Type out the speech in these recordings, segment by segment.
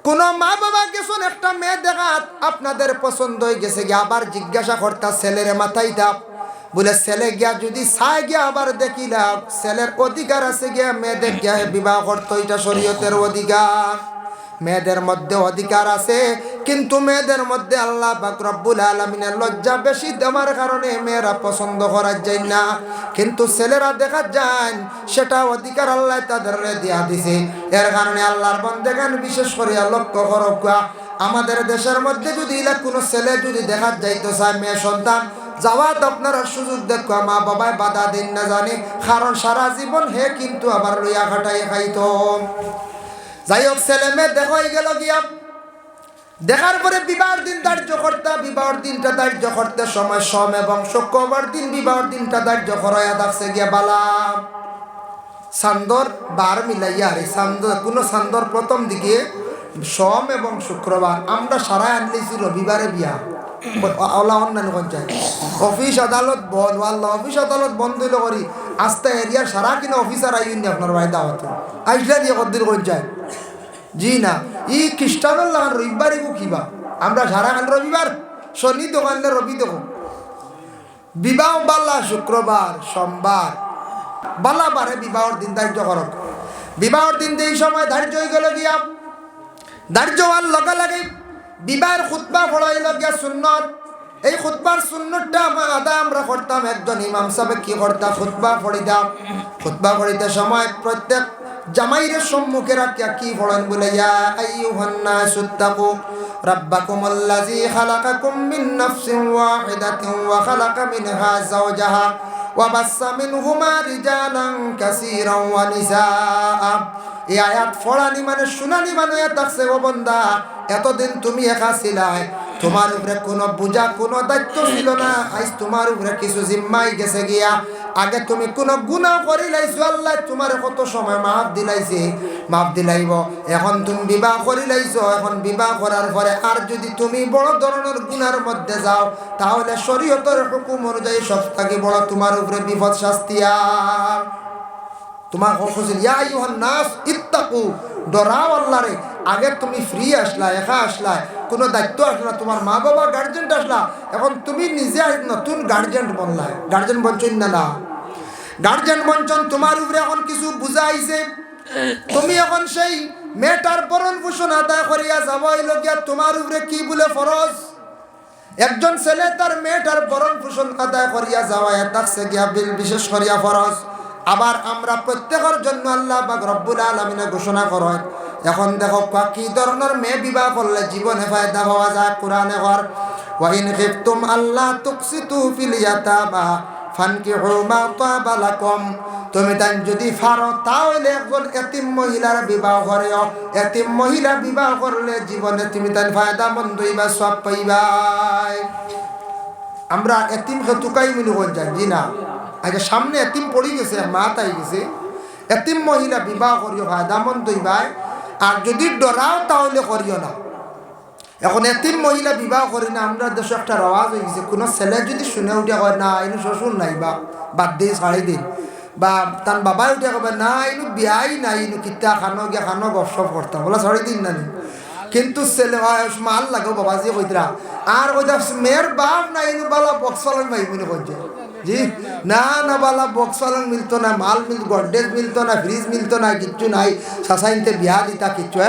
কোন মা বাবা গেছেন একটা মেয়ে দেখাত, আপনাদের পছন্দ হয়ে গেছে গিয়া আবার জিজ্ঞাসা করতা ছেলের মাথায় দাপ, বলে ছেলে গিয়া যদি চাই গিয়া আবার দেখিলাম ছেলের অধিকার আছে গিয়া মেয়েদের গিয়া বিবাহ করতো, এটা শরীয়তের অধিকার। মেয়েদের মধ্যে অধিকার আছে, কিন্তু মেয়েদের মধ্যে আল্লাহ পাক রব্বুল আলামিনের লজ্জা বেশি দেওয়ার কারণে মেয়েরা পছন্দ করা যায় না। কিন্তু ছেলেরা দেখা যায় সেটা অধিকার আল্লাহ তাদের দিয়া দিছে। এর কারণে আল্লাহর বান্দাগণ বিশেষ করে লক্ষ্য করো, আমাদের দেশের মধ্যে যদি কোনো ছেলে যদি দেখা যাইতো চায় মেয়ে সন্তান যাওয়াত আপনারা সুযোগ দেখো, মা বাবায় বাধা দিন না জানে, কারণ সারা জীবন হে কিন্তু আবার লইয়া খাটাই খাইতো। যাই হোক, ছেলে মেয়ে দেখাই গেল গিয়া, দেখার পরে বিবাহের দিন ধার্য করতে, বিবাহের দিনটা ধার্য করতে সময় সোম এবং শুক্রবার দিন বিবাহের দিনটা ধার্য করাইয়া থাকছে গিয়া বালা চান্দর বার মিলাইয়া। আর চান্দর কোনো চান্দর প্রথম দিকে সোম এবং শুক্রবার, আমরা সারাই আনলেছি রবিবারে বিয়া অফিস আদালত বন্ধ, আল্লাহ অফিস আদালত বন্ধ হইল করি আস্তে এরিয়ার সারা কিনা অফিসার আইনি আপনার বাড়ি দাওয়াতে আইসলে দিয়ে কদ্দিন করে যায়। জি না, ই খ্রিস্টানের লাগান রবিবারই কিবা, আমরা সারা খান রবিবার, শনি দোকানে রবি দোকান। বিবাহ বাল্লা শুক্রবার সোমবার বালা বারে বিবাহর দিন ধার্য করক। বিবাহর দিন যেই সময় ধার্য হয়ে গেল গিয়া, ধার্য হওয়ার লগে লাগে বিবাহের খুতবা পড়াইল গিয়া সুন্নত। এই খুতবার সুন্নতটা আদা আমরা করতাম, একজন ইমাম সাহেব কি করতাম খুতবা পড়িতাম। খুতবা পড়িতে সময় প্রত্যেক জামাইরে সম্মুখে রাখিয়া কি পড়েন বলে, ইয়া আইয়ুহান নাসুত্তাকু রাব্বাকুমুল্লাযী খালাকাকুম মিন নাফসিন ওয়াহিদাতিন ওয়া খালাকা মিনহা যাওজাহা ওয়া বাসসা মিনহুমা রিজালান কাসীরান ওয়া নিসাআ। এই আয়াত পড়ানি মানে শুনানি মানে থাকছে, ও বান্দা এতদিন তুমি একা ছিলাই, তোমার উপরে কোনো বোঝা কোনো দায়িত্ব ছিল না, আজ তোমার উপরে কিছু জিম্মাই গেছে গিয়া। আগে তুমি কোনো গুনাহ করিলাইছো, আল্লাহ তোমার কত সময় মাফ দিলাইছে, মাফ দিলাইব। এখন তুমি বিবাহ করিলাইছো, এখন বিবাহ করার পরে আর যদি তুমি বড় ধরনের গুনার মধ্যে যাও, তাহলে শরীয়তের হুকুম অনুযায়ী সব থেকে বড় তোমার উপরে বিপদ শাস্তি। আর তোমার হুকুম ইয়া আইয়ুহান নাস ইত্তাকু, ডরাও আল্লাহরে। আগে তুমি ফ্রি আসলা, একা আসলা, কোনো দায়িত্ব আসলা, তোমার মা বাবা গার্জেন্ট আসলা, এখন তুমি নিজে নতুন গার্জেন্ট বনলা। গার্জেন বঞ্চন না, গার্জেন বঞ্চন তোমার উপরে এখন কিছু বুঝাইছে। তুমি এখন সেই মেয়েটার ভরণ পোষণ আদায় করিয়া যাব, লগিয়া তোমার উপরে কি বলে ফরজ। একজন ছেলে তার মেয়েটার ভরণ পোষণ আদায় করিয়া যাওয়া থাকছে গিয়া বিশেষ করিয়া ফরজ। আবার আমরা প্রত্যেকের জন্য আল্লাহ পাক রব্বুল আলামিন ঘোষণা করেন। এখন দেখো কি ধরনের মেয়ে বিবাহ করলে জীবনে ফায়দা পাওয়া যায়। কোরআনে কর, ওয়া ইন খিফতুম আল্লাহ তুকসিতু ফিল ইয়াতামা ফানকিহু মা তাবা লাকুম। তুমি তাই যদি পারো তাহলে একজন এতিম মহিলার বিবাহ করিও। এতিম মহিলা বিবাহ করলে জীবনে তুমি তাই ফায়দা মন্দ হইবা, সব পাইবা। আমরা এতিম তুকাই মিলি কোন যাই, জি না, আগে সামনে এতিম পড়ে গেছে, মা তাই গেছে, এতিম মহিলা বিবাহ করিও, ফায়দা মন্দ হইবা। আর যদি ডরাও তাহলে করিও না। এখন এতিম মহিলা বিবাহ করি না, আমরা দেশে একটা রওয়াজ হয়ে গেছে, কোনো ছেলে যদি শুনে উঠে কয় না ইনু শ্বশুর নাই বা বাদ দিয়ে ছাড়ি দিন, বা তার বাবাই উঠে কবে না ইনু বিয়াই নাই, ইনু কিতা খানো গিয়া খানো গপসপ করতাম বলা ছাড়ি দিন না। কিন্তু ছেলে মাল লাগো বাবাজি কইতরা, আর কইতা মেয়ের বাপ নাই ইনু বালা বক্স পালন ভাই মনে করছে। জি না না, বালা বক্স পালন মিলতো না, মাল মিল গডরেজ মিলতো না, ফ্রিজ মিলতো না, কিচ্ছু নাই, সাসাইনতে বিয়া দিতা কিচ্ছু।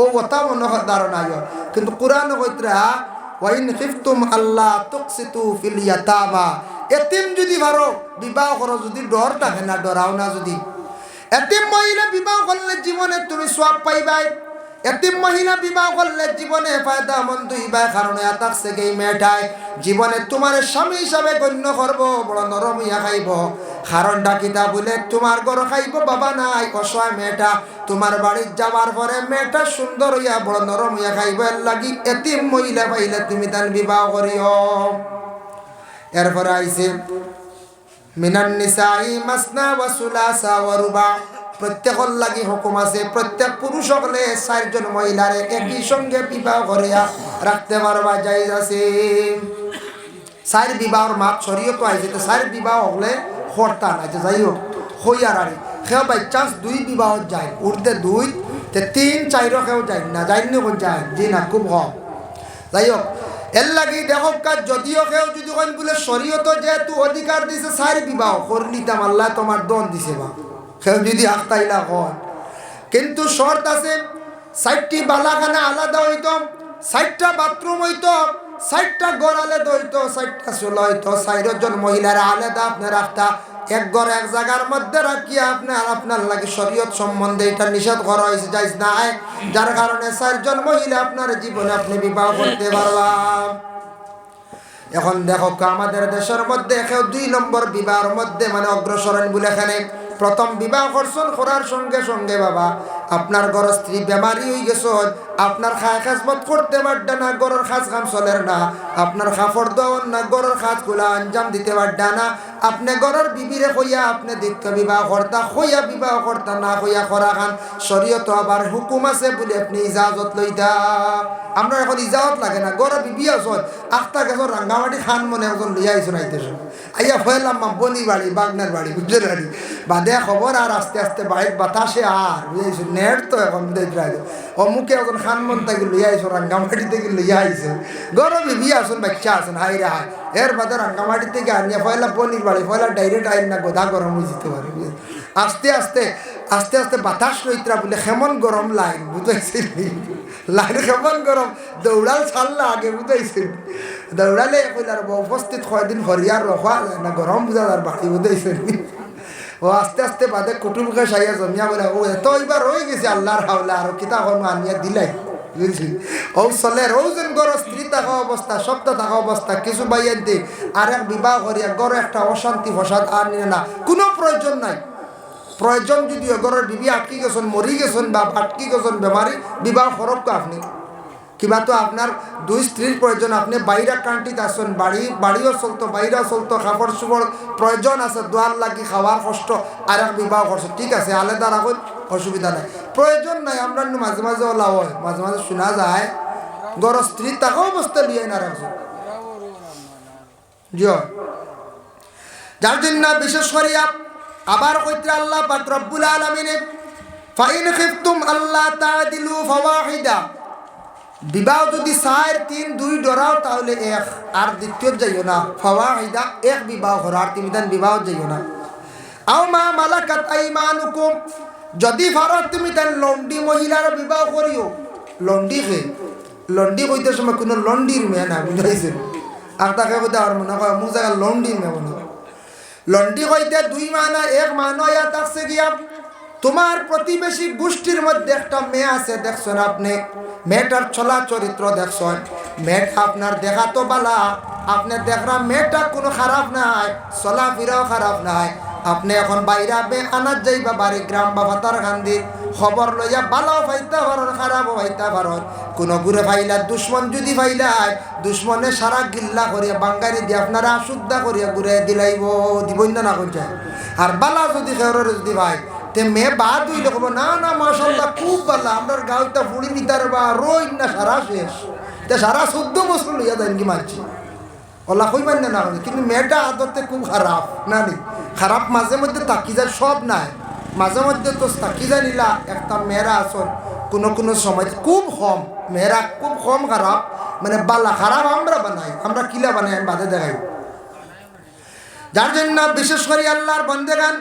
ও কথা মনে ধারণা। কিন্তু কোরআন কইতরা ওয়া ইন খিফতুম আল্লাহ তুকসিতু ফিল ইয়াতামা, এতিম যদি ভারো বিবাহ করো, যদি ডর থাকে না, ডরাও না। যদি এতিম মহিলা বিবাহ করলে জীবনে তুমি সওয়াব পাইবাই। এতিম মহিলা বিবাহ করলে জীবনে ফায়দা মন্দ হইবা, কারণ এতাকছে এই মেয়েটাই জীবনে তোমার স্বামী হিসাবে গণ্য করব, বড় নরম হইয়া খাইব। কারণটা কিতা বলে, তোমার ঘর খাইব বাবা নাই, অসহায় মেয়েটা তোমার বাড়ি যাওয়ার পরে মেয়েটা সুন্দর হইয়া বড় নরম হইয়া খাইব। এর লাগি এতিম মহিলা পাইলে তুমি তার বিবাহ করিও। এরপরে আইছে মিনান নিসাই মাসনা ওয়া সুলাসা ওয়া রুবা, প্রত্যেকের লাগি হুকুম আছে, প্রত্যেক পুরুষ হলে 4 জন মহিলারে একই সঙ্গে বিবাহ করিয়া রাখতে পারবা, জায়েজ আছে। 4 বিবাহর মাত শরীয়ত আইছে, তো 4 বিবাহ হলে খরতা না, যাই হোক হইয়ার আরে খেয়ে বাই চান্স 2 বিবাহ যায়, উর্ধে 2 তে 3-4 কেউ যাই না, যাইনি কোন যায় জি না, খুব কম। যাই হোক, এর লাগি দেখক কাজ যদিও কেউ যদি কোন বলে শরীয়ত যেহেতু অধিকার দিছে 4 বিবাহ করলিতাম, আল্লাহ তোমার দন দিছে বা কেউ যদি আখতাইলা হয়, কিন্তু শর্ত আছে 4টি বালাখানা আলাদা হইতো, 4টা বাথরুম হইতো, 4টা ঘর আলাদা হইতো, 4টা চুলা হইতো, 4 জন মহিলার আলাদা আপনার একটা এক ঘর এক জায়গার মধ্যে রাখিয়া আপনার লাগে শরীয়ত সম্বন্ধে এটা নিষেধ করা হয়েছে, যাইজ না, যার কারণে 4 জন মহিলা আপনার জীবনে আপনি বিবাহ করতে পারবা। এখন দেখো আমাদের দেশের মধ্যে কেউ 2 নম্বর বিবাহের মধ্যে মানে অগ্রসরণ বলে এখানে প্রথম বিবাহ করছেন, করার সঙ্গে সঙ্গে বাবা আপনার ঘর স্ত্রী বেমারি হয়ে গেছে, আপনার খায় খাজমত করতে পারডা না, ঘরের খাজ কাম চলের না, আপনার খাফড় দেওয়ার না, ঘরের খাজগুলা আঞ্জাম দিতে পারডা না, আপনি ঘরের বিবিরে হইয়া আপনি দ্বিতীয় বিবাহ করতা, হইয়া বিবাহ করতা না, হইয়া করা খান শরীয়ত আবার হুকুম আছে বলে আপনি ইজাজত লইতা। আমরা এখন ইজাজত লাগে না, ঘরের বিবি আসল আখতা গেছ রাঙ্গামাটি খান মনে একজন লইয়া আইসো নাইতেছ, আইয়া ফেলাম বনি বাড়ি বাগনার বাড়ি বুঝলেন বাড়ি বাদে খবর, আর আস্তে আস্তে বাড়ির বাতাসে আর বুঝাইছো নেট তো এখন বুঝাইতে অমুকে এখন খান মন থেকে লইয়া আইসো রাঙ্গামাটি থেকে লইয়া আইসো, ঘরের বিবি আসুন বাচ্চা আসুন হাই রে হাই, এর বাদে রাঙ্গামাটি থেকে আনিয়া ফয়লা বনির বাড়ি ফয়লা ডাইরেক্ট আইন না গোদা গরম হয়ে যেতে পারে। আস্তে আস্তে আস্তে আস্তে বাতাস লইতরা বলে কেমন গরম লাইন বুঝাইছিল, লাইন কেমন গরম, দৌড়াল ছাড়লা আগে বুঝাইছিল, দৌড়ালে কইলার উপস্থিত কয়দিন হরিয়ার রখা যায় না, গরম বুঝা তার বাড়ি বুঝাইছিল। ও আস্তে আস্তে বাদে কুটুমকে সাইয়া জমিয়া বলে ও এত এবার রয়ে গেছে আল্লাহর হাওলা, আর কিতা কোনো আনিয়া দিলাই বুঝছি। ও চলে রোজন গড় স্ত্রী থাকা অবস্থা, শব্দ থাকা অবস্থা কিছু বাইয়ের দিক আর এক বিবাহ করিয়া গড়ে একটা অশান্তি ফসাদ আর নিয়ে না, কোনো প্রয়োজন নাই। প্রয়োজন যদিও ঘরের বিবি আটকি গেছেন, মরি গেছেন বা আটকি গেছেন বেমারি, বিবাহ করব তো আপনি কিবা তো আপনার 2 স্ত্রীর প্রয়োজন, আপনি বাইরে কান্ট্রিতে আসছেন, বাড়িও চলতো বাইরেও চলতো, কাপড় চোপড় প্রয়োজন আছে, দোয়ার লাগি খাওয়ার কষ্ট, আর এক বিবাহ করছো ঠিক আছে আলাদা রাখুন, অসুবিধা নাই, প্রয়োজন নাই। আমরা মাঝে মাঝে ওলা হয়, মাঝে মাঝে শোনা যায় গড় স্ত্রী তাকে অবস্থা লিয়ে না রাখছো, যার জন্য বিশেষ করিয়া আবার কইতে আল্লাহ পাক রব্বুল আলামিন ফাইন খিফতুম আল্লাহ তাআদিলু ফাওয়াহিদা, বিবাহ যদি 4, 3, 2 ডরাও তাহলে 1, আর দ্বিতীয় যাইও না, ফাওয়াহিদা 1 বিবাহ করো, আর 3 বিবাহ যাইও না। আও মা মালাকাত আইমানুকুম, যদি ফারো তুমি তার লন্ডি মহিলার বিবাহ করিও, লন্ডি কে লন্ডি কইতে সময় কোনো লন্ডির মেয়ে না বুঝাইছেন, আর তাকে কইতে আর মনে হয় মু জায়গা লন্ডির মেয়ে মনে হয়, লন্ডি কইতে 2 মানা, 1 মানা ইয়া থাকছে গিয়া তোমার প্রতিবেশী গোষ্ঠীর মধ্যে একটা মেয়ে আছে দেখছেন, আপনি মেয়েটার চলা চরিত্র দেখছেন, মেয়েটা আপনার দেখা তো বালা, আপনি দেখরা মেয়েটা কোনো খারাপ নাই, চলা ফিরাও খারাপ নাই, আপনি এখন বাইরে আনার যাইবা বাড়ি গ্রাম বা ভাতার গান্ধী খবর লইয়া ভালো পাইতে পারেন খারাপও পাইতে পারেন, কোনো ঘুরে পাইলা দুশ্মন যদি পাইলাই দুশ্মনে সারা গিল্লা করিয়া বাঙ্গারি দিয়ে আপনারা শুদ্ধা করিয়া ঘুরে দিলাইব, দিবই না করছে। আর বালা যদি খেয়ার যদি ভাই তে মেয়ে বাদ হইলে কব না না মাশাআল্লাহ খুব ভালো, আপনার গাঁওটা ফুড়ি নিতার বা রই না সারা শেষ, তে সারা 14 বছর লইয়া দেন কি মানছি ওলা কইবেন না, কিন্তু মেয়েটা আদতে খুব খারাপ না নি, খারাপ মাঝে মধ্যে তাকি যায়, সব নাই মাঝে মধ্যে তো তাকি যায় নিলা, একটা মেয়েরা আসন কোনো কোনো সময় খুব কম, মেয়েরা খুব কম খারাপ, মানে বালা খারাপ আমরা বানাই, আমরা কিলা বানাই আমি বাদে দেখাই। যার জন্য বিশেষ করে আল্লাহর বন্দেগান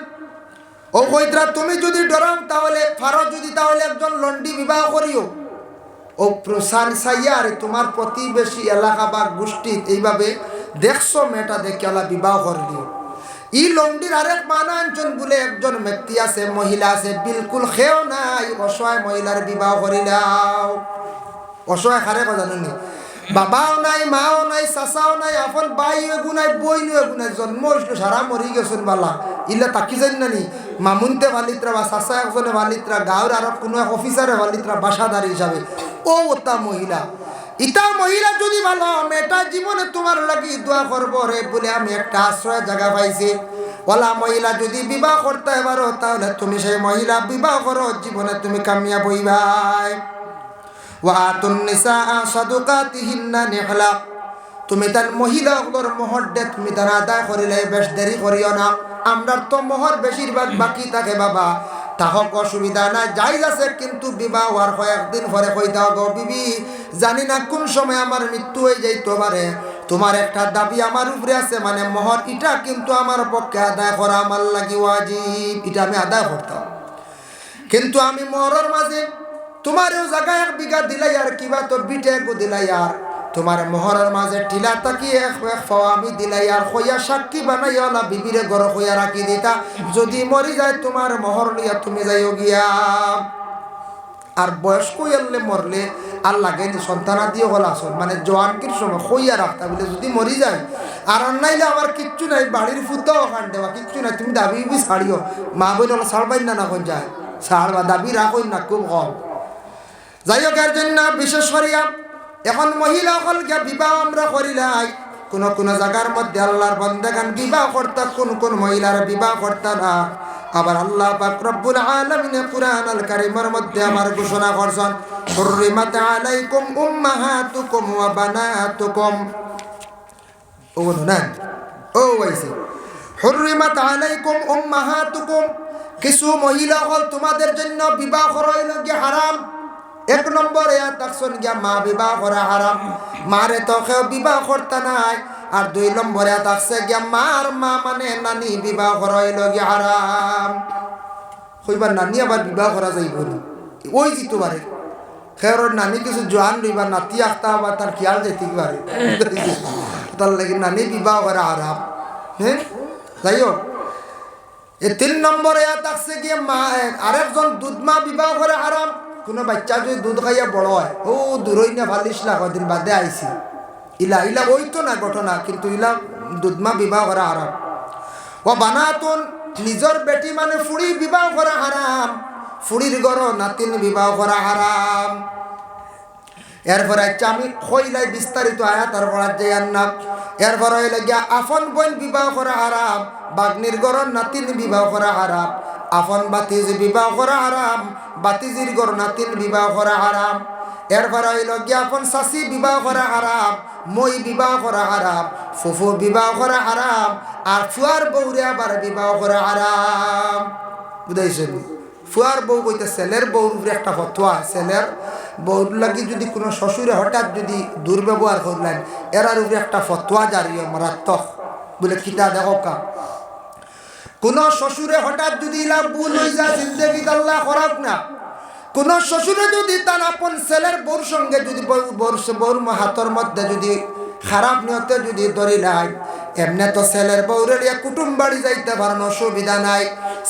ও কইতরা তুমি যদি ডরাও তাহলে ফারো যদি তাহলে একজন লন্ডি বিবাহ করিও, ও প্রসার সাইয়া আর তোমার প্রতিবেশী এলাকা বা গোষ্ঠী এইভাবে দেখছো মেয়েটা দেখে আল্লাহ বিবাহ করে দিও। ই লন্ডির আরেক মানা আনছেন বলে একজন ব্যক্তি আছে, মহিলা আছে বিলকুল খেও নাই, অসহায় মহিলার বিবাহ করিলাও, অসহায় খারে কথা জানেনি, বাবাও নাই মাও নাই চাচাও নাই, আপন বাই এগুনাই বইনু এগুনাই, জন্ম হইছিল সারা মরি গেছেন বালা, ইলা তাকি জানি নানি মামুনতে ভালিত্রা বা চাচা একজনে ভালিত্রা, গাঁৱৰ আর কোনো এক অফিসারে ভালিত্রা বাসাদার হিসাবে, ও ওটা মহিলা, ইটা মহিলা যদি ভালো মেয়েটা জীবনে তোমার লাগি দোয়া করবো রে বলে আমি একটা আশ্রয় জায়গা পাইছি, ওলা মহিলা যদি বিবাহ করতে পারো তাহলে তুমি সেই মহিলা বিবাহ করো, জীবনে তুমি কামিয়াব হইবাই। ওয়াতুন নিসা সাদুকাতিহিন্না নিহলা, তুমি তার মহিলাগুলোর মোহর দে তুমি তার আদায় করিলে বেশ দেরি করিও না, আমরা তো মোহর বেশিরভাগ বাকি থাকে বাবা, তাহক অসুবিধা নাই, জায়েজ আছে, কিন্তু বিবাহ হওয়ার কয়েকদিন পরে কইতে গো বিবি জানি না কোন সময় আমার মৃত্যু হয়ে যাইতে পারে, তোমার একটা দাবি আমার উপরে আছে, মানে মোহর, এটা কিন্তু আমার পক্ষে আদায় করা আমার লাগি ওয়াজিব, এটা আমি আদায় করতাম, কিন্তু আমি মোহরের মাঝে তোমারও জায়গায় 1 বিঘা দিলাই আর কিবা তো বিটে গো দিলাই আর তোমার মোহরের মাঝে টিলা তাকি এক ফাওয়া আমি দিলাই আর কইয়া সাক্ষী বানাইয়া না বিবিরে ঘর কইয়া রাখি দিতা, যদি মরি যায় তোমার মোহর লইয়া তুমি যাইও গিয়া। আর বয়স্ক হইলে মরলে আর লাগে সন্তানা দিয়ে হল আসল, মানে জোয়ানকির সময় কইয়া রাখতা বলে যদি মরি যায় আর নাইলে আমার কিচ্ছু নাই, বাড়ির ফুটাও খান দেওয়া কিচ্ছু নাই, তুমি দাবি ছাড়িও, মা বই ছাড়বাই না না কোন যায় ছাড়বা, দাবি রাখই না খুব কম। যাই হোক, এর জন্য বিশেষ করিয়া এখন মহিলা হল গিয়া বিবাহ আমরা করিলাই, কোন কোন জায়গার মধ্যে আল্লাহর বান্দাগান বিবাহ করতা, কোন কোন মহিলার বিবাহ করতা না। আবার আল্লাহ পাক রব্বুল আলামিন কুরআন আল কারীমের মধ্যে আমার ঘোষণা করছেন, হুররিমাত আলাইকুম উম্মাহাতুকুম ওয়া বানাতুকুম, ও না ও ওইসে হুররিমাত আলাইকুম উম্মাহাতুকুম, কিছু মহিলা হল তোমাদের জন্য বিবাহ করা হইল গিয়া হারাম। 1 নম্বরে তাকসন গিয়া মা বিবাহ করা হারাম, মারে তো কেউ বিবাহ করতে নাই। আর 2 নম্বরে তাকছে গিয়া মার মা মানে নানি বিবাহ করা হইল গিয়া হারাম। কইবার নানি আবার বিবাহ করা যাইব না, ওই জিতো পারে খেয়ার নানি কিছু জোয়ান রইবার নাতি আখতা আবার তার খেয়াল যেতে পারে, তার লাগে নানি বিবাহ করা হারাম। হ্যাঁ, যাই হোক, 3 নম্বরে তাকছে গিয়া মা আরেকজন দুধ মা বিবাহ করে হারাম। কোনো বাচ্চা যদি দুধ খাইয়া বড় হয়, ও দূরই না ভালিস না কদিন বাদে আইসি, ইলা ইলা ওই তো না ঘটনা, কিন্তু ইলা দুধমা বিবাহ করা হারাম। ও বানাতুন, নিজর বেটি মানে ফুড়ি বিবাহ করা হারাম, ফুড়ির ঘর নাতিন বিবাহ করা হারাম। এরপরে আমি কইলাই বিস্তারিত আয়াত আর পড়া যায় না। এরপরে হইলে গিয়া আফন বোন বিবাহ করা হারাম, বাগ্নির ঘর নাতিন বিবাহ করা হারাম, আফন বাতিজ বিবাহ করা হারাম, বাতিজির ঘর নাতিন বিবাহ করা হারাম। এরপরে হইল গিয়া আপন শাশি বিবাহ করা হারাম, মই বিবাহ করা হারাম, ফুফু বিবাহ করা হারাম, আর ফুয়ার বউরে আবার বিবাহ করা হারাম। বুঝাইছেন? ফুয়ার বউ কইতে ছেলের বউর উপরে একটা ফতোয়া, ছেলের বউর লাগি যদি কোনো শ্বশুরে হঠাৎ যদি দুর্ব্যবহার করলেন, এরার উপরে একটা ফতোয়া জারি মারাত্মক। বলে কিতা দেখো কা, কোন শ্বশুরে হঠাৎ যদি ইলা ভুল হয়ে যায়, জিন্দেগি আল্লাহ করাক না, কোন শ্বশুরে যদি তার আপন ছেলের বউর সঙ্গে যদি বউর হাতর মধ্যে যদি খারাপ নিয়তে যদি ধরি নাই, এমনি তো ছেলের বউরে লিয়া কুটুম বাড়ি যাইতে পারেন, অসুবিধা নাই।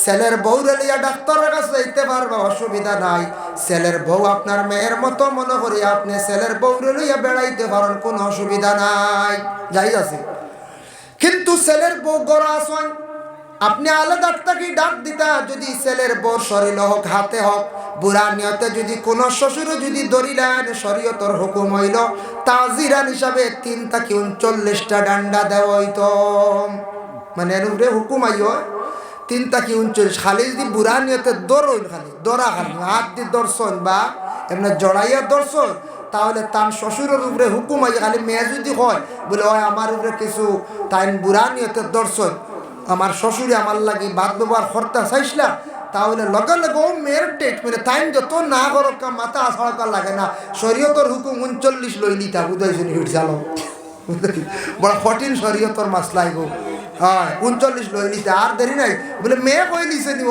ছেলের বউরে লিয়া ডাক্তারের কাছে যাইতে পারবে, অসুবিধা নাই। ছেলের বউ আপনার মেয়ের মতো মনে করি আপনি ছেলের বউরে লইয়া বেড়াইতে পারেন, কোনো অসুবিধা নাই, যাই আছে। কিন্তু ছেলের বউ গড়া আসন, আপনি আলাদা কি ডাক দিতা, যদি ছেলের বউ শরীর হোক হাতে হোক বুড়া নিয়তে যদি কোন শ্বশুরে যদি ধরিলেন, শরীয়তর হুকুম হইল তাজিরান হিসাবে 3 থেকে 39টা ডান্ডা দেওয়া হইতো। মানে এর উপরে হুকুম আইয় 3 থেকে 39। খালি যদি বুড়া নিয়তে দৌড়ইল, খালি দৌড়া, খালি হাত দিয়ে দর্শন বা এমনি জড়াইয়া দর্শন, তাহলে তার শ্বশুরের উপরে হুকুম আইয়। খালি মেয়ে যদি হয় বলে ওই আমার উপরে কিছু তাই বুড়া নিয়তে দর্শন, আমার শ্বশুরে আমার লাগে বাদ ব্যবহার করতে চাইছিলা, তাহলে লগে লগে ও মেয়ের ট্রিটমেন্ট টাইম যত না করকা মাথা আসড়কা লাগে না, শরীয়তর হুকুম 39 লই লিতা। বুঝাইছেন? হিট চালো বড় কঠিন শরীয়তর মাসলা গো। হ্যাঁ, 39 লই লিতা, আর দেরি নাই। বলে মেয়ে কই লিছে নিব,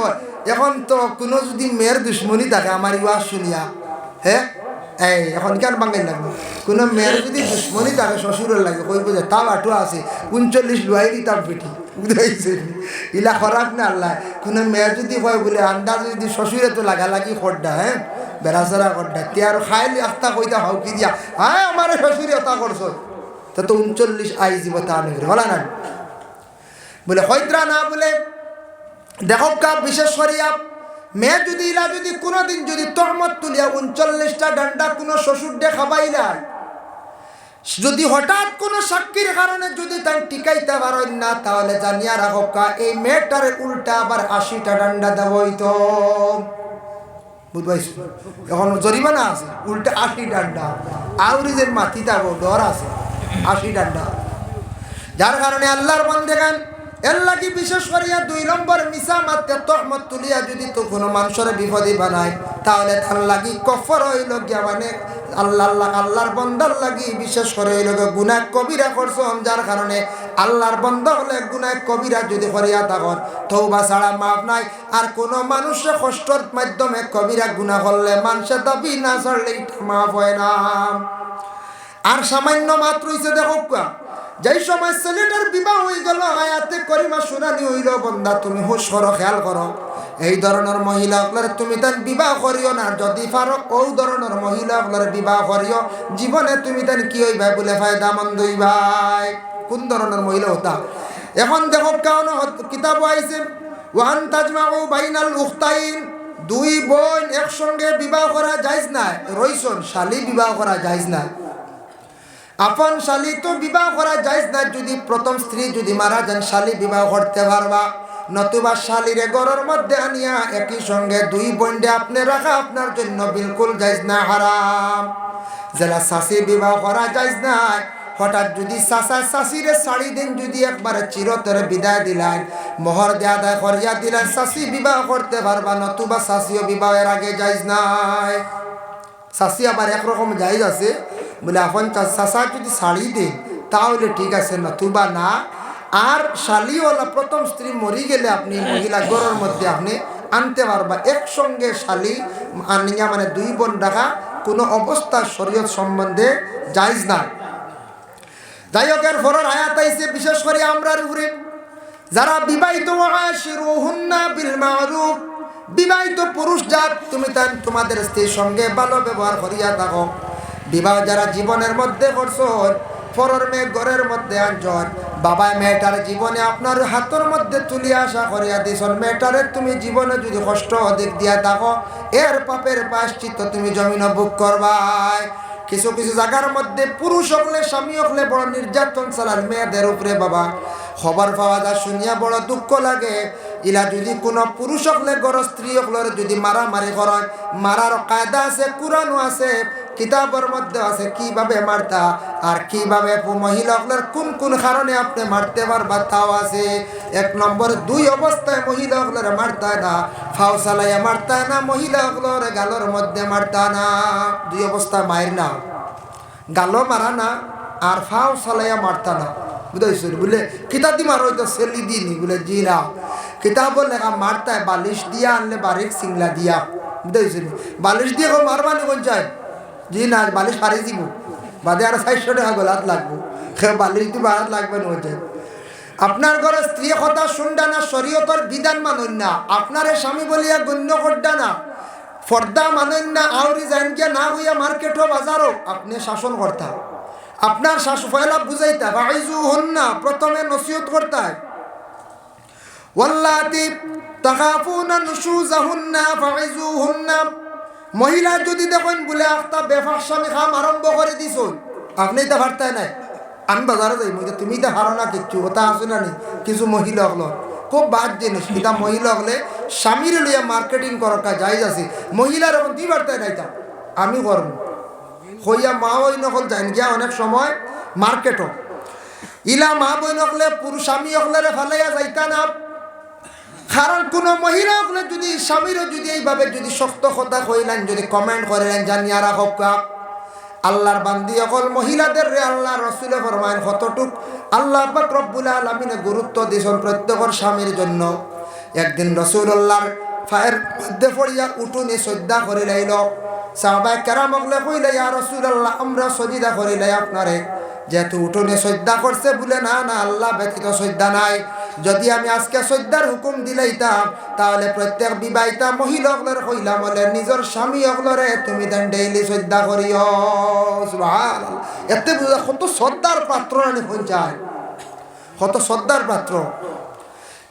এখন তো কোনো যদি মেয়ের দুশ্মনী থাকে আমার ইউয়াজ শুনিয়া, হ্যাঁ এই এখন কেন বাঙালি লাগবে, কোনো মেয়ের যদি দুশ্মনী থাকে শ্বশুরের লাগে কই বোঝে তাও আটু আছে 39 লুয়াই দিতাম পিঠি। বুঝাইছে? ইলা খরাক না আল্লাহ। কোনো মেয়ে যদি হয় বলে আন্দাজ যদি শ্বশুরে তো লাগালাগি খড্ডা, হ্যাঁ বেড়াচড়া খড্ডা, তে আর খাইলে আস্তা কইতা হাও কি দিয়া, হ্যাঁ আমার শ্বশুরে তা করছো, তা তো 39 আই যাব তা নেই হলা না। বলে হয়দ্রা না, বলে দেখো কা বিশেষ করিয়া মেয়ে যদি ইলা যদি কোনোদিন যদি তহমত তুলিয়া 39টা ডান্ডা কোনো শ্বশুর ডে খাবাইলা, যদি হঠাৎ কোনো সাক্ষীর কারণে যদি তাই টিকাইতে পারেন না, তাহলে জানিয়া রাখো কা এই মেয়েটার উল্টা আবার 80টা ডান্ডা দেব হইতো। বুঝবাইছ? এখন জরিমানা আছে, উল্টা 80 ডান্ডা, আউরি যে মাটি থাকো ডর আছে 80 ডান্ডা। যার কারণে আল্লাহর বান্দেগান এর লাগি বিশেষ করিয়া 2 নম্বর মিছা মাত্র তহমত তুলিয়া যদি তো কোনো মানুষের বিপদে বানায় তাহলে তার লাগি কফর হইল গিয়া মানে আল্লাহর বন্দার লাগি বিশেষ করে হইল গুনাহ কবিরা করছম যার কারণে আল্লাহর বান্দা হলে গুনাহ কবিরা যদি করিয়া থাকন তওবা ছাড়া মাফ নাই। আর কোনো মানুষের কষ্টর মাধ্যমে কবিরা গুনাহ করলে মানুষের দাবি না ছাড়লে মাফ হয় না। আর সামান্য মাত্র হইছে দেখো যেই সময় ছেলেটার বিবাহ হয়ে গেল আয়াতে করিমা শুনানি হইল বন্দা তুমি হুশ করো খেয়াল করো এই ধরনের মহিলা আপনার তুমি তার বিবাহ করিও না। যদি পারো ওই ধরনের মহিলা আপনার বিবাহ করিও জীবনে তুমি তার কি হইবা বলে ফায়দা মন্দ হইবাই। কোন ধরনের মহিলা হতা এখন দেখো কারণ কিতাব আইছে ওয়ান তাজমাউ বাইনাল উখতাইন 2 বোন একসঙ্গে বিবাহ করা জায়েজ না। রইসন শালি বিবাহ করা জায়েজ না। আপন শালি তো বিবাহ করা জায়েজ না। যদি প্রথম স্ত্রী যদি মারা যান শালি বিবাহ করতে পারবা, নতুবা শালিরে ঘরের মধ্যে আনিয়া একই সঙ্গে 2 বন্ডে আপনি রাখা আপনার জন্য বিলকুল জায়েজ না, হারাম। যারা শাসি বিবাহ করা জায়েজ না, হঠাৎ যদি চাচা চাষিরে 4 দিন যদি একবারে চিরতরে বিদায় দিলেন মোহর দিয়ে আদায় করিয়া দিলেন চাষি বিবাহ করতে পারবা, নতুবা চাষিও বিবাহের আগে জায়েজ নাই। চাষি আবার একরকম জায়েজ আছে বলে আপন চাচা যদি 4 দিন তাহলে ঠিক আছে, নতুবা না। আর শালিওয়ালা প্রথম স্ত্রী মরি গেলে আপনি মহিলা ঘরের মধ্যে আপনি আনতে পারবা। একসঙ্গে শালি আনিয়া মানে 2 বোন রাখা কোনো অবস্থা শরীয়ত সম্বন্ধে জায়েজ না। যাই হোক এর ফরের আয়াত আইছে বিশেষ করে আমরার উপরে যারা বিবাহিত আশিরুহুন্না বিল মারুফ, বিবাহিত পুরুষ জাত তুমি তোমাদের স্ত্রীর সঙ্গে ভালো ব্যবহার করিয়া থাকো। বিবাহ যারা জীবনের মধ্যে করছো ফরর মেয়ে ঘরের মধ্যে আনজন, বাবায় মেয়েটার জীবনে আপনার হাতের মধ্যে তুলিয়া আশা করিয়া দিছন, মেয়েটারে তুমি জীবনে যদি কষ্ট অধিক দিয়া থাকো এর পাপের প্রায়শ্চিত্ত তুমি জমিন ভোগ করবাই। কিছু কিছু জায়গার মধ্যে পুরুষ হলে স্বামী হলে বড় নির্যাতন চালান মেয়েদের উপরে। বাবা খবর পাওয়া যায় শুনিয়া বড় দুঃখ লাগে। ইলা যদি কোনো পুরুষ হলে গড় স্ত্রী হলের যদি মারামারি করেন, মারার কায়দা আছে, কোরআনও আছে, কিতাবের মধ্যে আছে কিভাবে মারতা আর কিভাবে মহিলা হলের কোন কোন কারণে আপনি মারতে পারবা তাও আছে। 1 নম্বর 2 অবস্থায় মহিলা হলের মারতা না, ফাও চালাইয়া মারতা না, মহিলা হলের গালের মধ্যে মারতা না। 2 অবস্থায় মায়ের না, গালও মারা না আর ফাও চালাইয়া মারতা না। বুঝাইছ বলে কিতাব দি মারো তো সেলি দিনি বলে জি না, কিতাব লেখা মারতায় বালিশ দিয়া আনলে বারিক সিংলা দিয়া। বুঝাইছ বালিশ দিয়ে মারবানি কোন চাই জি না, বালিশ পারি দিব বাদে আর 400 টাকা গলাত লাগবো, বালিশ দিব আর লাগবে না। হচ্ছে আপনার ঘরে স্ত্রী কথা শুনডা না, শরীয়তর বিধান মানন না, আপনারে স্বামী বলিয়া গণ্য করডা না, পর্দা মানন না, আউরি যান গিয়া না হইয়া মার্কেটও বাজারও আপনি শাসন করতা। আপনার শাসু ফয়লা বুঝাইতা ফাইজুহুন্না, প্রথমে নসিহত করতা। ওয়াল্লাতি তাখাফুনা নুশুজাহুন্না ফাইজুহুন্না, মহিলা যদি দেখেন বলে একটা বেফাসামি খাম আরম্ভ করে দিছ, আপনি তা ভারতায় নাই আমি বাজারে যাই তুমি তা হারো না কিচ্ছু ওটা আসে না নি। কিছু মহিলা হল খুব বাদ জিনিস, এটা মহিলা হলে স্বামীর লইয়া মার্কেটিং করার কাজ জায়েজ আছে। মহিলার এখন কি বার্তায় নাই তা আমি করব হইয়া মা বই নকল যাই গিয়া অনেক সময় মার্কেটও ইলা মা বই নকলে পুরুষ স্বামী হকলে ফালাইয়া যাইতা না। কারণ কোন মহিলা হলে যদি স্বামীরও যদি এইভাবে যদি শক্ত কথা কইলেন, যদি কমেন্ট করিলেন জানিয়া রাখক আল্লাহর বান্দি অকল মহিলাদের রে আল্লাহ রসুলে ফরমায়েন কতটুক আল্লাহ পাক রব্বুল আলামিনে গুরুত্ব দিয়েছেন প্রত্যেকের স্বামীর জন্য। একদিন রাসূলুল্লাহর ফায়ের মধ্যে পড়িয়া উঠুনি সজ্জা করে লাইল, সাহাবায়ে কেরাম বলে কইলে ইয়া রাসূলুল্লাহ আমরা সজিদা করিলাই আপনারে, যেহেতু উঠোনে সজ্জা করছে বলে না না আল্লাহ ব্যতীত সজ্জা নাই। যদি আমি আজকে সজ্জার হুকুম দিলাইতাম তাহলে প্রত্যেক বিবাহিতা মহিলাগুলোর কইলাম বলে নিজের স্বামী হলরে তুমি দেন ডেইলি সজ্জা করিও। সুবহানাল্লাহ, এতে বুঝা কত শ্রদ্ধার পাত্র আনি হয়ে যায়, কত শ্রদ্ধার পাত্র।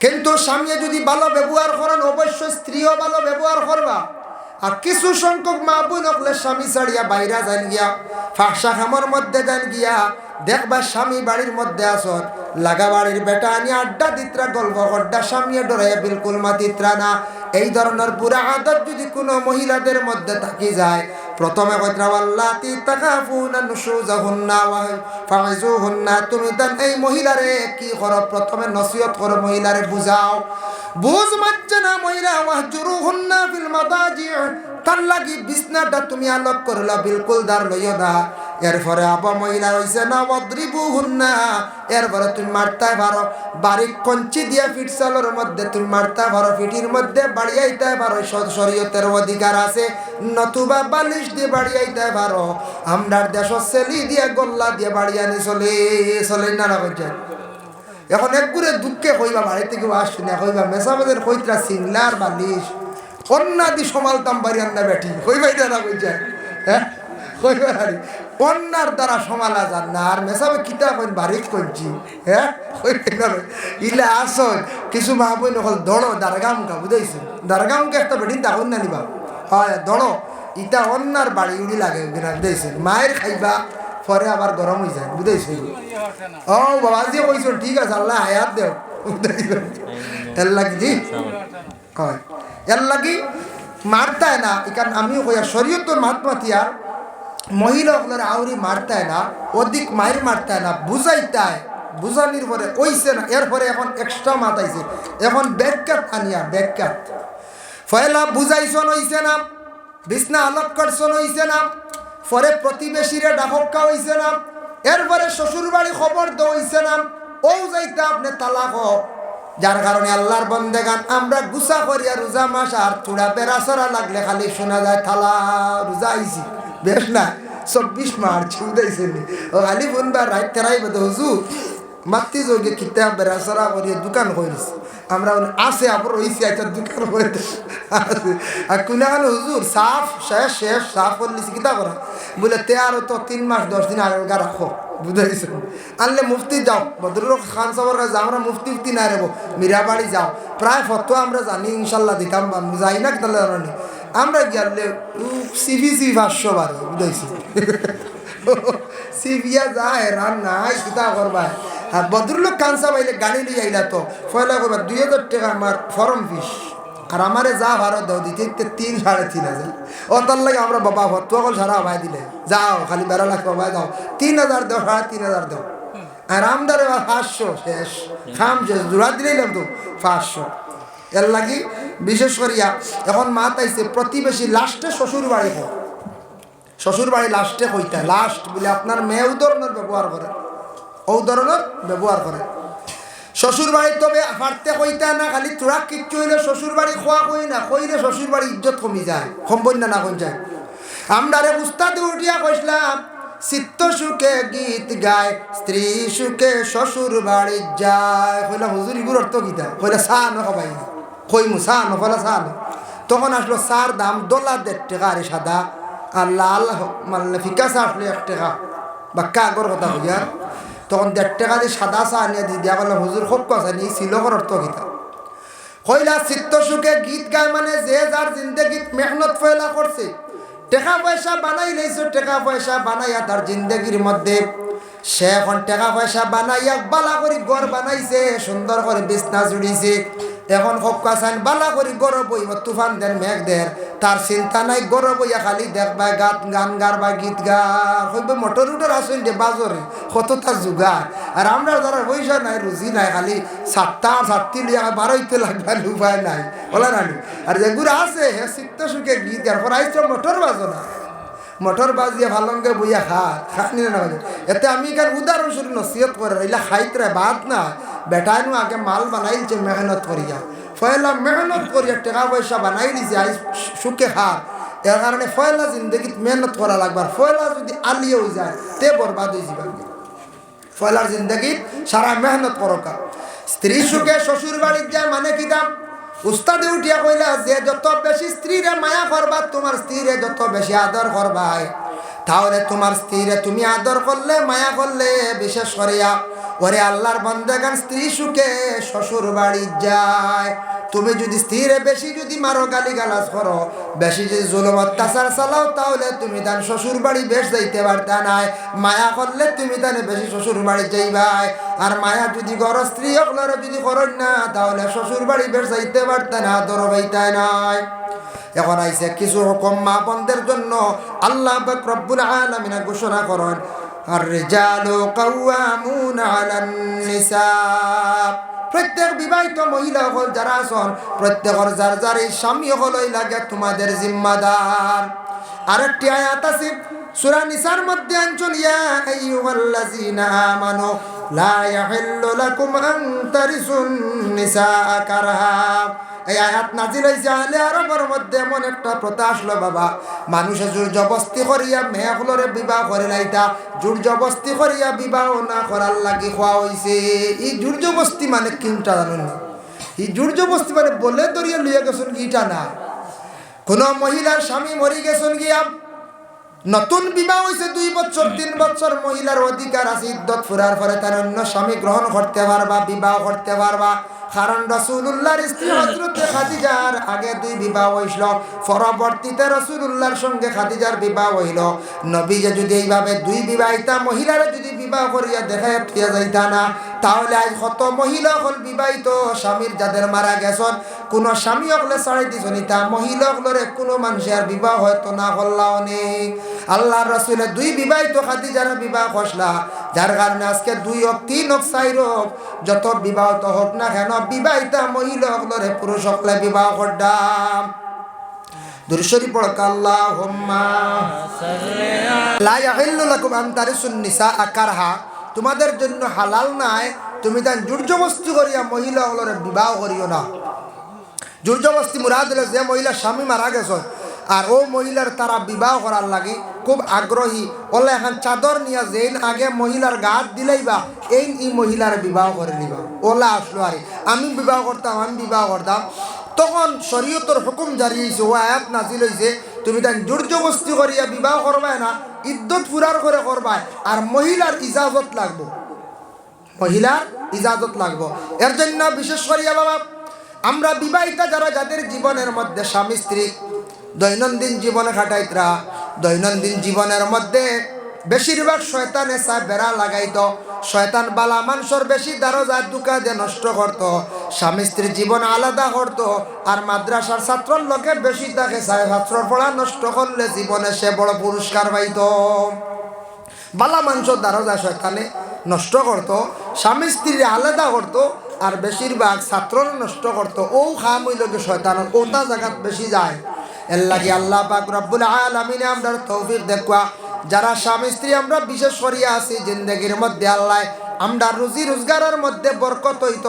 কিন্তু স্বামী যদি ভালো ব্যবহার করেন অবশ্যই স্ত্রীও ভালো ব্যবহার করবা। আর কিছু সংখ্যক মা বোন হকলে স্বামী ছাড়িয়া বাইরা যান গিয়া ফাঁসা খামর মধ্যে যান গিয়া দেখবা স্বামী বাড়ির মধ্যে আসর লাগা বাড়ির বেটা আনি আড্ডা দিত্রা গল্প করডা, স্বামী ডরাইয়া বিলকুল মাতিত্রা না। এই ধরনের পুরা আদত যদি কোনো মহিলাদের মধ্যে থাকি যায়, প্রথমে কইরা আল্লাতি তাকাফুনা নুশুজাহুন্না ওয়া ফাইজুহুন্না, তুমি তান এই মহিলারে কি করো, প্রথমে নসিহত করো, মহিলারে বুঝাও, বুঝ মানছে না মহিলা, ওয়াহজুরুহুন্না ফিল মাদাজি, তার লাগি বিছনাটা তুমি আলোক করলা, বিলকুল দার লইও না। এরপরে আবা মহিলা হইছে না ওয়াদরিবুহুন্না, এরপরে তুমি মারতে পারো, বারিক কঞ্চি দিয়া ফিটসালের মধ্যে তুমি মারতে পারো, ফিটির মধ্যে বাড়িয়াইতে পারো, শরীয়তের অধিকার আছে, নতুবা বালিশ দিয়ে বাড়িয়াইতে পারো। আমরার দেশ সেলি দিয়ে গল্লা দিয়ে বাড়িয়ানি চলে না রাখছে। এখন একগুড়ে দুঃখে কইবা বাড়িতে কেউ আসছে না, কইবা মেসাবাদের কইতরা সিংলার বালিশ অন্যা দি সমালতাম বাড়ি আন্না বেঠি কইবাই না কইছে, হ্যাঁ কইবা অন্যার দ্বারা সমালা যান না, আর মেসাবে কিতা কইন বাড়িত করছি, হ্যাঁ ইলে আসন কিছু মা বই নকল দড়ো দারগামকা বুঝাইছো, দারগামকে একটা বেটি দাগুন না নিবা, হয় দড়ো ইটা অন্যার বাড়ি উড়ি লাগে বুঝাইছেন, মায়ের খাইবা পরে আবার গরম হয়ে যায় বুঝাইছো। ও বাবা যে কইছো ঠিক আছে, আল্লাহ হায়াত দেও এর লাগি জি হয়, এর লাগি মারতায় না, এখানে আমিও কইয়া শরীয়তের মাতমাতিয়ার মহিলা আপনার আউরি মারতায় না, অধিক মায়ের মারতায় না, বুঝাইতায়, বুঝানির পরে ওইছে না, এরপরে এখন এক্সট্রা মাতাইছে, এখন ব্যাখ্যাত আনিয়া ব্যাখ্যাত ফয়লা বুঝাইছন হইছে না, বিছনা আলোক করছন হইছে না, পরে প্রতিবেশীরে ডাকক্কা হইছে না, এরপরে শ্বশুর বাড়ি খবর দইছে না, ও যাইতে আপনি তালাক হোক। যার কারণে আল্লাহর বন্দেগান আমরা গুসা করিয়া রোজা মাস আর চূড়া বেড়াচড়া লাগলে খালি শোনা যায় থালা রোজা আইছি, বেশ না 24 মার্চ উদাইছেন ও খালি বুনবার রাত তেরাই বেদ হুজুর মাতৃ যোগে কিতাব বেড়াচড়া করিয়া দোকান করেছি, আমরা আছে আবার রয়েছি একটা দোকান করে আছে, আর কোন হুজুর সাফ শেষ শেষ সাফ করলিছি কিতা করা বলে তে আরো তো 3 মাস 10 দিন আগা রাখো বুঝাইছেন। আনলে মুফতি যাও, বদরুল খান সাহেবের কাছে আমরা মুফতি না রেবো, মীরাবাড়ি যাও, প্রায় ফটো আমরা জানি ইনশাল্লাহ দিতাম, যাই না তাহলে জানি আমরা গেলে সিভি 500 বার বুঝাইছি সিভিয়া যায় রান নাই কিতা করবা। আর বদরুল খান সাহেব আইলে গাড়ি লিয়ে আইলা তো ফয়লা করবা 2000 টাকা আমার ফর্ম ফিস, আর আমারে যা ভারত দাও দিতে 3,500 ও তার লাগে আমরা বাবা ফতুয়া কল সারা ভাই দিলে যাও খালি 12 লাখ বাবা দাও 3,000 দাও 3,500 দাও, আর আমদারে 500 শেষ খাম শেষ জোড়া দিলাম তো 500। এর লাগি বিশেষ করিয়া এখন মাত আইছে প্রতিবেশী লাস্টে শ্বশুর বাড়ি হোক, শ্বশুর বাড়ি লাস্টে কইতা লাস্ট বলে আপনার মেয়ে ও ধরনের ব্যবহার করে, ও ধরনের ব্যবহার করে শ্বশুর বাড়ি, তবে ফারতে কইতা না খালি তোরা কিচ্ছু হইলে শ্বশুর বাড়ি খোয়া কই না, কইলে শ্বশুর বাড়ি ইজ্জত কমি যায়, কমবই না কোন যায়। আমরা রে উস্তাদে উঠিয়া কইসলাম চিত্ত সুখে গীত গায়, স্ত্রী সুখে শ্বশুর বাড়ি যায়, কইলাম হুজুর ইগুর অর্থ গীতা, কইলা চা নখাবাই কইমু চা নফলা চা ন, তখন আসলো চার দাম $1.5 টাকা, আরে সাদা আর লাল মানে ফিকা চা আসলো 1 টাকা, বা কাগর কথা বুঝার, তখন 1.5 টাকা দিয়ে সাদা চা আনিয়া দি দিয়া বললাম হুজুর খুব কথা নিয়ে শিলকর অর্থ গীতা, কইলা চিত্ত সুখে গীত গায় মানে যে যার জিন্দগিত মেহনত ফয়লা করছে, টাকা পয়সা বানাই লাইছো, টাকা পয়সা বানাইয়া তার জিন্দগির মধ্যে সে এখন টাকা পয়সা বানাইয়া বালা করে ঘর বানাইছে, সুন্দর করে বিছনা জুড়িছে, এখন হকাসান বালা করে গরব বইব তুফান দেন মেঘ দের, তার চিন্তা নাই গরব বইয়া খালি দেখবা গান গার বা গীত গার হইবে মোটর উটোর আসেন যে বাজরে কতটা জুগার, আর আমরা যারা পয়সা নাই রুজি নাই খালি 7টা লিয়া 12তে লাগবে উপায় নাই বলা রানি, আর যেগুলো আছে হে চিত্ত সুখে গীত গার পর আইস মোটর বাজো না, মোটর বাজিয়া ভালঙ্গে বইয়া খানি না বাজে, এতে আমি কার উদাহরণস্বরূপ নসিহত করে এলা খাইতরে বাদ না, বেটায় নু আগে মাল বানাইছে মেহনত করিয়া, ফয়লা মেহনত করিয়া টাকা পয়সা বানাই দিছে আইস সুখে খা, এর কারণে ফয়লা জিন্দগিত মেহনত করা লাগবার, ফয়লা যদি আলিয়ে হয়ে যায় তে বরবাদ হয়ে যাবে, ফয়লার জিন্দগিত সারা মেহনত করকা। স্ত্রী সুখে শ্বশুর বাড়ির যায় মানে কি দাম, উস্তাদে উঠিয়া কইলা যে যত বেশি স্ত্রীরে মায়া করবা, তোমার স্ত্রীরে যত বেশি আদর করবাই, তাহলে তোমার স্ত্রীরে তুমি আদর করলে মায়া করলে বিশেষ করিয়া ওরে আল্লাহর বান্দাগান স্ত্রী সুখে শ্বশুর বাড়ি যায়। তুমি যদি স্ত্রীরে বেশি যদি মারো, গালি গালাজ করো, বেশি যদি জুলুম অত্যাচার চালাও, তাহলে তুমি তার শ্বশুর বাড়ি বেশ যাইতে পারতা নাই। মায়া করলে তুমি তানে বেশি শ্বশুর বাড়ি যাইবাই। আর মায়া যদি করো স্ত্রী হকলারে যদি করেন না, তাহলে শ্বশুর বাড়ি বেশ যাইতে পারতা না, দর বাইতাই নাই। এখন আইছে কিছু হুকুম মা বোনদের জন্য। আল্লাহ পাক রব্বুল আলামিন ঘোষণা করেন, আর-রিজালু কাওয়ামুনা আলান নিসা। প্রত্যেক বিবাহিত মহিলা হল যারা আছেন, প্রত্যেকের যার যার এই স্বামী হল লাগে তোমাদের জিম্মাদার। আরেকটি আয়াত আছে সূরা নিসার মধ্যে, আনচল ইয়া আইয়ুহাল্লাযীনা আমানু লা ইয়াহিল্লু লাকুম আন তারিসুন নিসা কারহা। এই আয়াত নাজিল হয়েছে আহলে আরবের মধ্যে। এমন একটা প্রথা আসলো বাবা, মানুষে জোর জবস্তি করিয়া মেয়েগুলোরে বিবাহ করে লাইতা, জোর জবস্তি করিয়া বিবাহ না করার লাগি খোয়া হয়েছে। এই জোর জবস্তি মানে কিনটা জানুন না, এই জোর জবস্তি মানে বলে দরিয়া লইয়া গেছেন গিটা না। কোন মহিলার স্বামী মরি গেছেন গিয়া, নতুন বিবাহ হয়েছে 2 বছর 3 বছর, মহিলার অধিকার আছে ইদ্যত ফুরার পরে তার অন্য স্বামী গ্রহণ করতে পারবা, বিবাহ করতে পারবা। কারণ রাসূলুল্লাহর স্ত্রী হযরত খাদিজার আগে 2 বিবাহ হইছিল, পরবর্তীতে রাসূলুল্লাহর সঙ্গে খাদিজার বিবাহ হইল। নবী যে যদি এইভাবে 2 বিবাহিতা মহিলারা যদি বিবাহ করিয়া দেখায় থিয়া যাইতা না, তাহলে আজ কত মহিলা হল বিবাহিত স্বামীর যাদের মারা গেছেন, কোন স্বামী হকলে ছাড়াই দিছেন, তা মহিলা হকলরে কোনো মানুষের বিবাহ হয়তো না হল্লাও নেই। আল্লাহর রাসূলে 2 বিবাহিত খাদিজার বিবাহ করলা, যার কারণে আজকে 2 হোক 3 হোক 4 হোক, যত বিবাহিত হোক না কেন, বিবাহিতা মহিলা হকলরে পুরুষ হকলে বিবাহ করদাম। দুরূদ শরীফ পড়ক, আল্লাহুম্মা সাল্লি লা ইয়াহিল্লু লাকুম আন তারিসুন নিসা কারহা। তোমাদের জন্য হালাল নাই তুমি তান জোর জবস্তি করিয়া মহিলা হকলরে বিবাহ করিও না। জোর জবস্তি মুরাদ হলো যে মহিলার স্বামী মারা গেছে আর ও মহিলার তারা বিবাহ করার লাগি খুব আগ্রহী, ওলা এখন চাদর নিয়ে যেন আগে মহিলার গাত দিলেইবা এই মহিলার বিবাহ করে নিবা। ওলা আসলো আরে আমি বিবাহ করতাম, তখন শরীয়তের হুকুম জারি হয়েছে, ও আয়াত নাজিল হয়েছে, তুমি তাই জোর জবস্তি করিয়া বিবাহ করবাই না, ইদ্যত ফুরার করে করবাই, আর মহিলার ইজাজত লাগবো, মহিলার ইজাজত লাগবো। এর জন্য বিশেষ করিয়া বাবা আমরা বিবাহিতা যারা যাদের জীবনের মধ্যে স্বামী স্ত্রী দৈনন্দিন জীবনে খাটাইতরা, দৈনন্দিন জীবনের মধ্যে বেশিরভাগ শয়তানে চায় বেড়া লাগাইত, শয়তান বালা মানুষের বেশি দরজা দুকা দিয়ে নষ্ট করত, স্বামী স্ত্রীর জীবন আলাদা করত। আর মাদ্রাসার ছাত্রর লোকে বেশি তাকে চায় ছাত্রর পড়া নষ্ট করলে জীবনে সে বড় পুরস্কার পাইত। বালা মানুষের দরজা শয়তানে নষ্ট করত, স্বামী স্ত্রীর আলাদা করত, আর বেশিরভাগ ছাত্রর নষ্ট করত। ও খাম হইল শয়তানের ওটা জায়গাত বেশি যায়। এর লাগে আল্লাহ পাক রব্বুল আলামিন আমরা তৌফিক দেখুয়া, যারা স্বামী স্ত্রী আমরা বিশেষ করিয়া আছি জিন্দেগির মধ্যে, আল্লাহ আমরা রুজি রোজগারের মধ্যে বরকত হইত,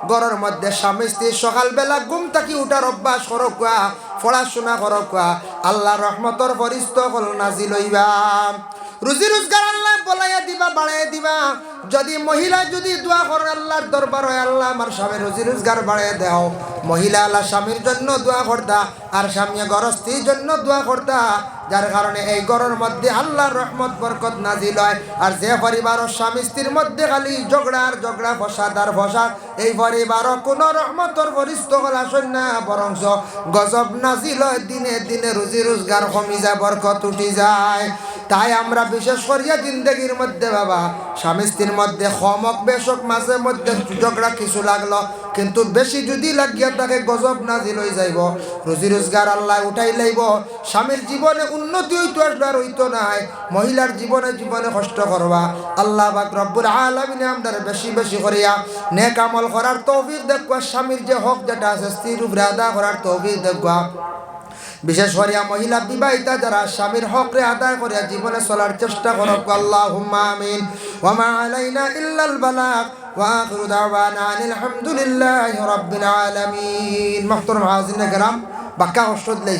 ঘরের মধ্যে স্বামী স্ত্রী সকালবেলা ঘুম থাকি উঠার অভ্যাস করকুয়া, পড়াশোনা করকুয়া, আল্লাহ রহমতর ফরিস্ত হল নাজিল হইবা। রুজি রোজগার আল্লাহ বলাইয়া দিবা, বাড়াইয়া দিবা। যদি মহিলা যদি দোয়া করে আল্লাহর দরবার হয়, আল্লাহ আমার স্বামীর রুজি রোজগার বাড়াইয়া দেও, মহিলা আল্লাহ স্বামীর জন্য দোয়া করতা, আর স্বামী গরস্তির জন্য দোয়া করতা, যার কারণে এই ঘরের মধ্যে আল্লাহর রহমত বরকত নাজিল হয়। আর যে পরিবারের স্বামী স্ত্রীর মধ্যে খালি ঝগড়া ফসাদ আর ফসাদ, এই পরিবারও কোনো রহমতর ফরিস্ত হল আসেন না, বরং গজব নাজিল হয়, দিনে দিনে রুজি রোজগার কমি যায়, বরকত উঠি যায়। তাই আমরা বিশেষ করিয়া জিন্দগির মধ্যে বাবা স্বামী স্ত্রীর মধ্যে কমক বেশক মাঝে মধ্যে ঝগড়া কিছু লাগলো, কিন্তু বেশি যদি লাগিয়া তাকে গজব নাজিল হয়ে যাইব, রুজি রোজগার আল্লাহ উঠাই লাইব। স্বামীর জীবনে উন্নতি হইতো আসলে আর হইতো নাই, মহিলার জীবনে জীবনে কষ্ট করবা। আল্লাহ পাক রব্বুল আলামিন আমরা বেশি বেশি করিয়া নেক আমল করার তৌফিক দেখবা, স্বামীর যে হক যেটা আছে স্ত্রীর উপরে আদা করার তৌফিক দেখবা। বিশেষ করিয়া মহিলা বিবাহিতা যারা স্বামীর হকরে আদায় করিয়া জীবনে চলার চেষ্টা করক, আল্লাহুম্মা আমিন। ওয়া মা আলাইনা ইল্লাল বালাগ ওয়া আখিরু দাওয়ানা আনিল হামদুলিল্লাহি রাব্বিল আলামিন। মুহতারাম হাজিরিন کرام, বাক্কা কষ্ট দিলে